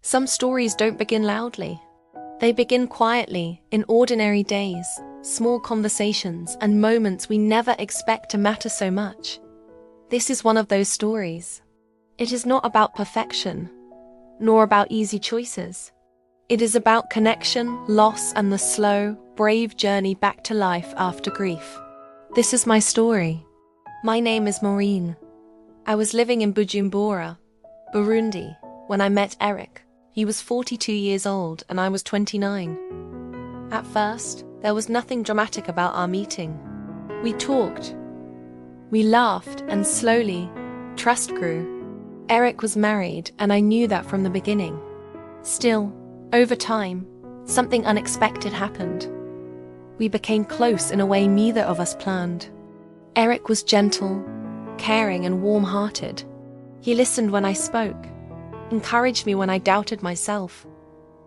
Some stories don't begin loudly. They begin quietly, in ordinary days, small conversations, and moments we never expect to matter so much. This is one of those stories. It is not about perfection, nor about easy choices. It is about connection, loss, and the slow, brave journey back to life after grief. This is my story. My name is Maureen. I was living in Bujumbura, Burundi, when I met Eric. He was 42 years old and I was 29. At first, there was nothing dramatic about our meeting. We talked, we laughed, and slowly, trust grew. Eric was married and I knew that from the beginning. Still, over time, something unexpected happened. We became close in a way neither of us planned. Eric was gentle, caring, and warm-hearted. He listened when I spoke, encouraged me when I doubted myself,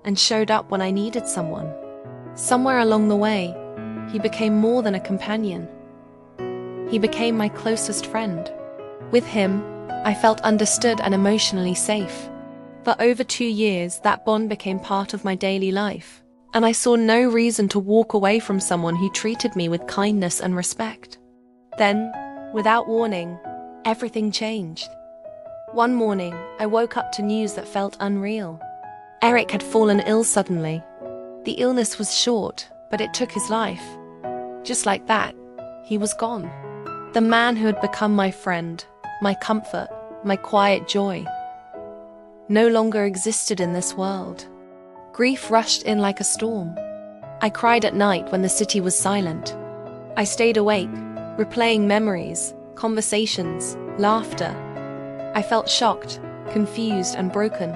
and showed up when I needed someone. Somewhere along the way, he became more than a companion. He became my closest friend. With him, I felt understood and emotionally safe. For over 2 years, that bond became part of my daily life, and I saw no reason to walk away from someone who treated me with kindness and respect. Then, without warning, everything changed. One morning, I woke up to news that felt unreal. Eric had fallen ill suddenly. The illness was short, but it took his life. Just like that, he was gone. The man who had become my friend, my comfort, my quiet joy, no longer existed in this world. Grief rushed in like a storm. I cried at night when the city was silent. I stayed awake, replaying memories, conversations, laughter. I felt shocked, confused, and broken.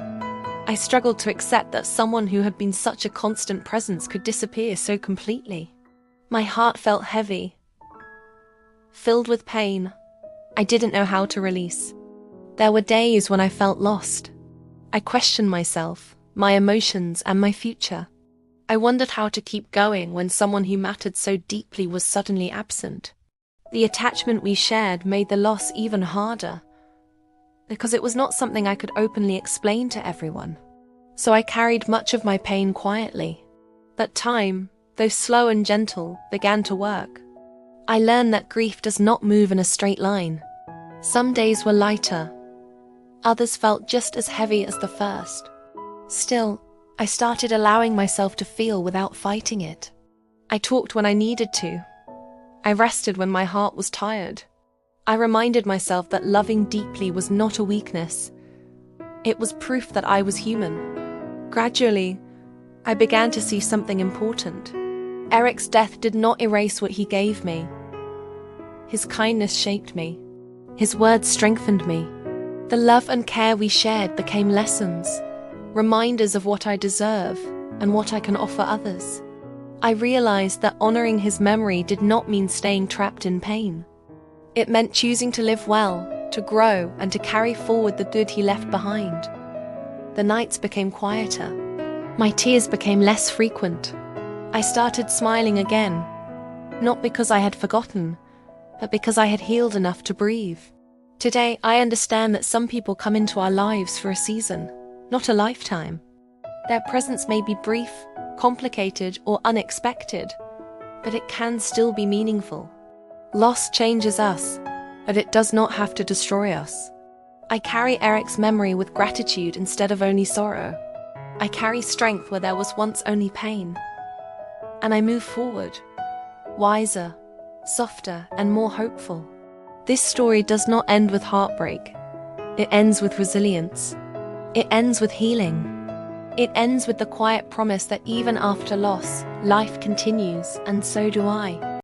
I struggled to accept that someone who had been such a constant presence could disappear so completely. My heart felt heavy, filled with pain I didn't know how to release. There were days when I felt lost. I questioned myself, my emotions, and my future. I wondered how to keep going when someone who mattered so deeply was suddenly absent. The attachment we shared made the loss even harder, because it was not something I could openly explain to everyone. So I carried much of my pain quietly. But time, though slow and gentle, began to work. I learned that grief does not move in a straight line. Some days were lighter. Others felt just as heavy as the first. Still, I started allowing myself to feel without fighting it. I talked when I needed to. I rested when my heart was tired. I reminded myself that loving deeply was not a weakness. It was proof that I was human. Gradually, I began to see something important. Eric's death did not erase what he gave me. His kindness shaped me. His words strengthened me. The love and care we shared became lessons, reminders of what I deserve and what I can offer others. I realized that honoring his memory did not mean staying trapped in pain. It meant choosing to live well, to grow, and to carry forward the good he left behind. The nights became quieter. My tears became less frequent. I started smiling again, not because I had forgotten, but because I had healed enough to breathe. Today, I understand that some people come into our lives for a season, not a lifetime. Their presence may be brief, complicated, or unexpected, but it can still be meaningful. Loss changes us, but it does not have to destroy us. I carry Eric's memory with gratitude instead of only sorrow. I carry strength where there was once only pain. And I move forward, wiser, softer, and more hopeful. This story does not end with heartbreak. It ends with resilience. It ends with healing. It ends with the quiet promise that even after loss, life continues, and so do I.